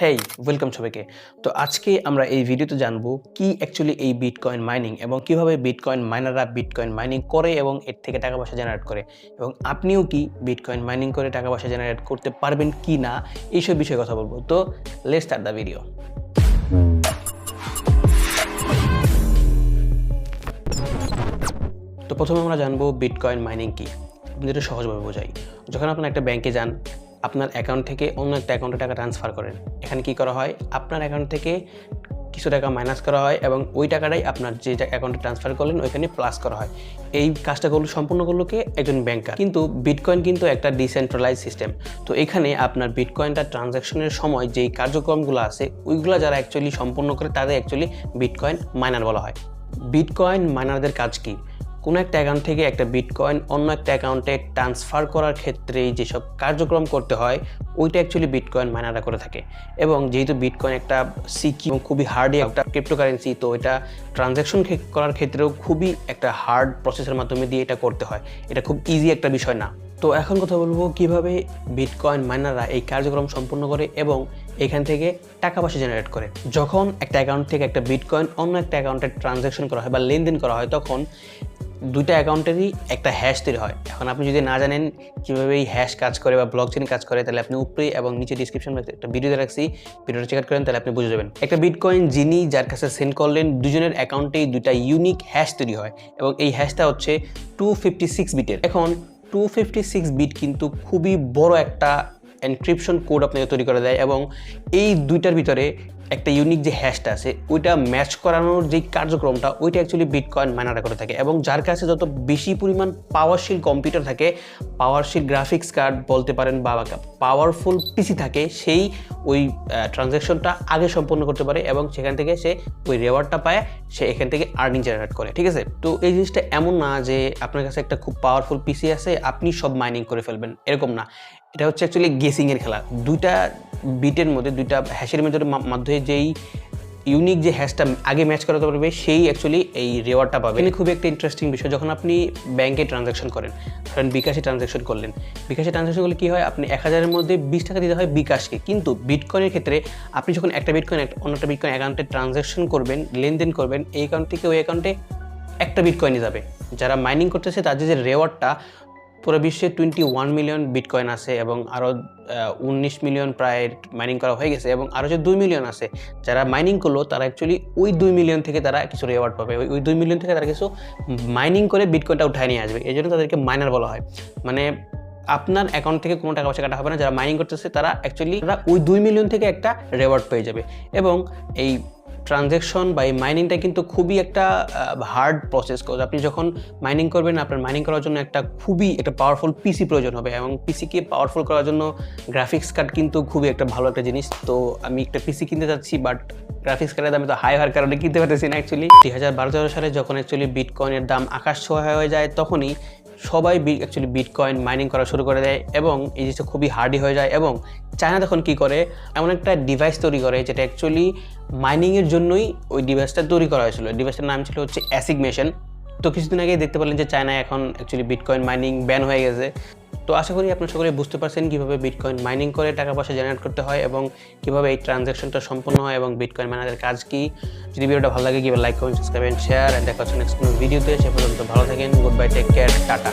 হেই welcome সবাইকে। তো আজকে আমরা এই ভিডিওতে জানবো কি অ্যাকচুয়ালি এই বিটকয়েন মাইনিং এবং কিভাবে বিটকয়েন মাইনাররা বিটকয়েন মাইনিং করে এবং এর থেকে টাকা পয়সা জেনারেট করে, এবং আপনিও কি বিটকয়েন মাইনিং করে টাকা পয়সা জেনারেট করতে পারবেন কি না এইসব বিষয়ে কথা বলবো। তো লেটস স্টার্ট দ্য ভিডিও। তো প্রথমে আমরা জানবো বিটকয়েন মাইনিং কি। আপনি যেটা সহজভাবে বোঝাই, যখন আপনি একটা ব্যাংকে যান, আপনার অ্যাকাউন্ট থেকে অন্য একটা অ্যাকাউন্টে টাকা ট্রান্সফার করেন। এখানে কি করা হয়, আপনার অ্যাকাউন্ট থেকে কিছু টাকা মাইনাস করা হয় এবং ওই টাকাটাই আপনার যে অ্যাকাউন্টে ট্রান্সফার করলেন ওইখানে প্লাস করা হয়। এই কাজটা সম্পূর্ণ করলো কে, একজন ব্যাংকার। কিন্তু বিটকয়েন কিন্তু একটা ডিসেন্ট্রালাইজ সিস্টেম। তো এখানে আপনার বিটকয়েনটা ট্রানজ্যাকশনের সময় যেই কার্যক্রমগুলো আছে ওইগুলো যারা অ্যাকচুয়ালি সম্পূর্ণ করে তাদের অ্যাকচুয়ালি বিটকয়েন মাইনার বলা হয়। বিটকয়েন মাইনারদের কাজ কি, কোনো একটা অ্যাকাউন্ট থেকে একটা বিটকয়েন অন্য একটা অ্যাকাউন্টে ট্রান্সফার করার ক্ষেত্রে যেসব কার্যক্রম করতে হয় ওইটা অ্যাকচুয়ালি বিটকয়েন মাইনাররা করে থাকে। এবং যেহেতু বিটকয়েন একটা সিকিউর খুবই হার্ডই একটা ক্রিপ্টোকারেন্সি, তো এটা ট্রানজ্যাকশন করার ক্ষেত্রেও খুবই একটা হার্ড প্রসেসের মাধ্যমে দিয়ে এটা করতে হয়। এটা খুব ইজি একটা বিষয় না। তো এখন কথা বলবো কিভাবে বিটকয়েন মাইনাররা এই কার্যক্রম সম্পূর্ণ করে এবং এখান থেকে টাকা পয়সা জেনারেট করে। যখন একটা অ্যাকাউন্ট থেকে একটা বিটকয়েন অন্য একটা অ্যাকাউন্টে ট্রানজ্যাকশন করা হয় বা লেনদেন করা হয়, তখন দুইটা অ্যাকাউন্টেরই একটা হ্যাশ তৈরি হয়। এখন আপনি যদি না জানেন কীভাবে এই হ্যাশ কাজ করে বা ব্লকচেইন কাজ করে, তাহলে আপনি উপরে এবং নিচে ডিসক্রিপশন একটা ভিডিওতে রাখছি, ভিডিওটা চেক আউট করেন, তাহলে আপনি বুঝে যাবেন। একটা বিটকয়েন যিনি যার কাছে সেন্ড করলেন, দুজনের অ্যাকাউন্টেই দুইটা ইউনিক হ্যাশ তৈরি হয় এবং এই হ্যাশটা হচ্ছে 256 বিটের। এখন 256 বিট কিন্তু খুবই বড় একটা এনক্রিপশন কোড আপনাকে তৈরি করে দেয়, এবং এই দুইটার ভিতরে একটা ইউনিক যে হ্যাশটা আছে ওইটা ম্যাচ করানোর যে কার্যক্রমটা ওইটা অ্যাকচুয়ালি বিটকয়েন মাইনাররা করে থাকে। এবং যার কাছে যত বেশি পরিমাণ পাওয়ারশীল কম্পিউটার থাকে, পাওয়ারশীল গ্রাফিক্স কার্ড বলতে পারেন বা পাওয়ারফুল পিসি থাকে, সেই ওই ট্রানজ্যাকশনটা আগে সম্পন্ন করতে পারে এবং সেখান থেকে সে ওই রেওয়ার্ডটা পায়, সে এখান থেকে আর্নিং জেনারেট করে। ঠিক আছে, তো এই জিনিসটা এমন না যে আপনার কাছে একটা খুব পাওয়ারফুল পিসি আছে আপনি সব মাইনিং করে ফেলবেন, এরকম না। এটা হচ্ছে অ্যাকচুয়ালি গেসিংয়ের খেলা। দুইটা বিটের মধ্যে, দুইটা হ্যাশের মধ্যে যেই ইউনিক যে হ্যাশটা আগে ম্যাচ করাতে পারবে সেই অ্যাকচুয়ালি এই রেওয়ার্ডটা পাবে। এখানে খুবই একটা ইন্টারেস্টিং বিষয়, যখন আপনি ব্যাংকে ট্রানজ্যাকশন করেন, ধরেন বিকাশে ট্রানজ্যাকশন করলেন, বিকাশে ট্রানজ্যাকশন করলে কী হয়, আপনি 1000-এর মধ্যে 20 টাকা দিতে হয় বিকাশকে। কিন্তু বিটকয়েনের ক্ষেত্রে আপনি যখন একটা বিটকয়েন অন্য একটা বিটকয়েন অ্যাকাউন্টে ট্রানজ্যাকশন করবেন, লেনদেন করবেন, এই অ্যাকাউন্ট থেকে ওই অ্যাকাউন্টে একটা বিটকয়েনই যাবে। যারা মাইনিং করতেছে তাদের যে রেওয়ার্ডটা, পুরো বিশ্বে 21 মিলিয়ন বিটকয়েন আছে এবং আরও 19 মিলিয়ন প্রায় মাইনিং করা হয়ে গেছে, এবং আরও যে 2 মিলিয়ন আছে যারা মাইনিং করলো, তারা অ্যাকচুয়ালি ওই 2 মিলিয়ন থেকে তারা কিছু রেওয়ার্ড পাবে। ওই 2 মিলিয়ন থেকে তারা কিছু মাইনিং করে বিটকয়েনটা উঠায় নিয়ে আসবে। এই জন্য তাদেরকে মাইনার বলা হয়। মানে আপনার অ্যাকাউন্ট থেকে কোনো টাকা পয়সা কাটা হবে না, যারা মাইনিং করতেছে তারা অ্যাকচুয়ালি ওই 2 মিলিয়ন থেকে একটা রেওয়ার্ড পেয়ে যাবে। এবং এই ট্রানজ্যাকশন বা এই মাইনিংটা কিন্তু খুবই একটা হার্ড প্রসেস। আপনি যখন মাইনিং করবেন, আপনার মাইনিং করার জন্য খুবই একটা পাওয়ারফুল পিসি প্রয়োজন হবে, এবং পিসিকে পাওয়ারফুল করার জন্য গ্রাফিক্স কার্ড কিন্তু খুবই একটা ভালো একটা জিনিস। তো আমি একটা পিসি কিনতে চাচ্ছি, বাট গ্রাফিক্স কার্ডের দাম তো হাই হওয়ার কারণে কিনতে পারতেছি না। অ্যাকচুয়ালি 2012 সালে যখন অ্যাকচুয়ালি বিটকয়েনের দাম আকাশ ছোঁয়া হয়ে যায়, তখনই সবাই অ্যাকচুয়ালি বিটকয়েন মাইনিং করা শুরু করে দেয় এবং এই জিনিসটা খুবই হার্ডই হয়ে যায়। এবং চায়না তখন কি করে, এমন একটা ডিভাইস তৈরি করে যেটা অ্যাকচুয়ালি মাইনিংয়ের জন্যই ওই ডিভাইসটা তৈরি করা হয়েছিল। ডিভাইসটার নাম ছিল হচ্ছে অ্যাসিক মেশিন। তো কিছুদিন আগেই দেখতে পেলেন যে চায়নায় এখন অ্যাকচুয়ালি বিটকয়েন মাইনিং ব্যান হয়ে গেছে। তো আশা করি আপনারা সকলে বুঝতে পারছেন কীভাবে বিটকয়েন মাইনিং করে টাকা পয়সা জেনারেট করতে হয় এবং কীভাবে এই ট্রানজ্যাকশনটা সম্পন্ন হয় এবং বিটকয়েন মাইনারদের কাজ কী। যদি ভিডিওটা ভালো লাগে, কীভাবে লাইক করুন, সাবস্ক্রাইব এন্ড শেয়ার, এন্ড দেখা হচ্ছে নেক্সট কোনো ভিডিওতে। সে পর্যন্ত ভালো থাকেন, goodbye, take care, tata.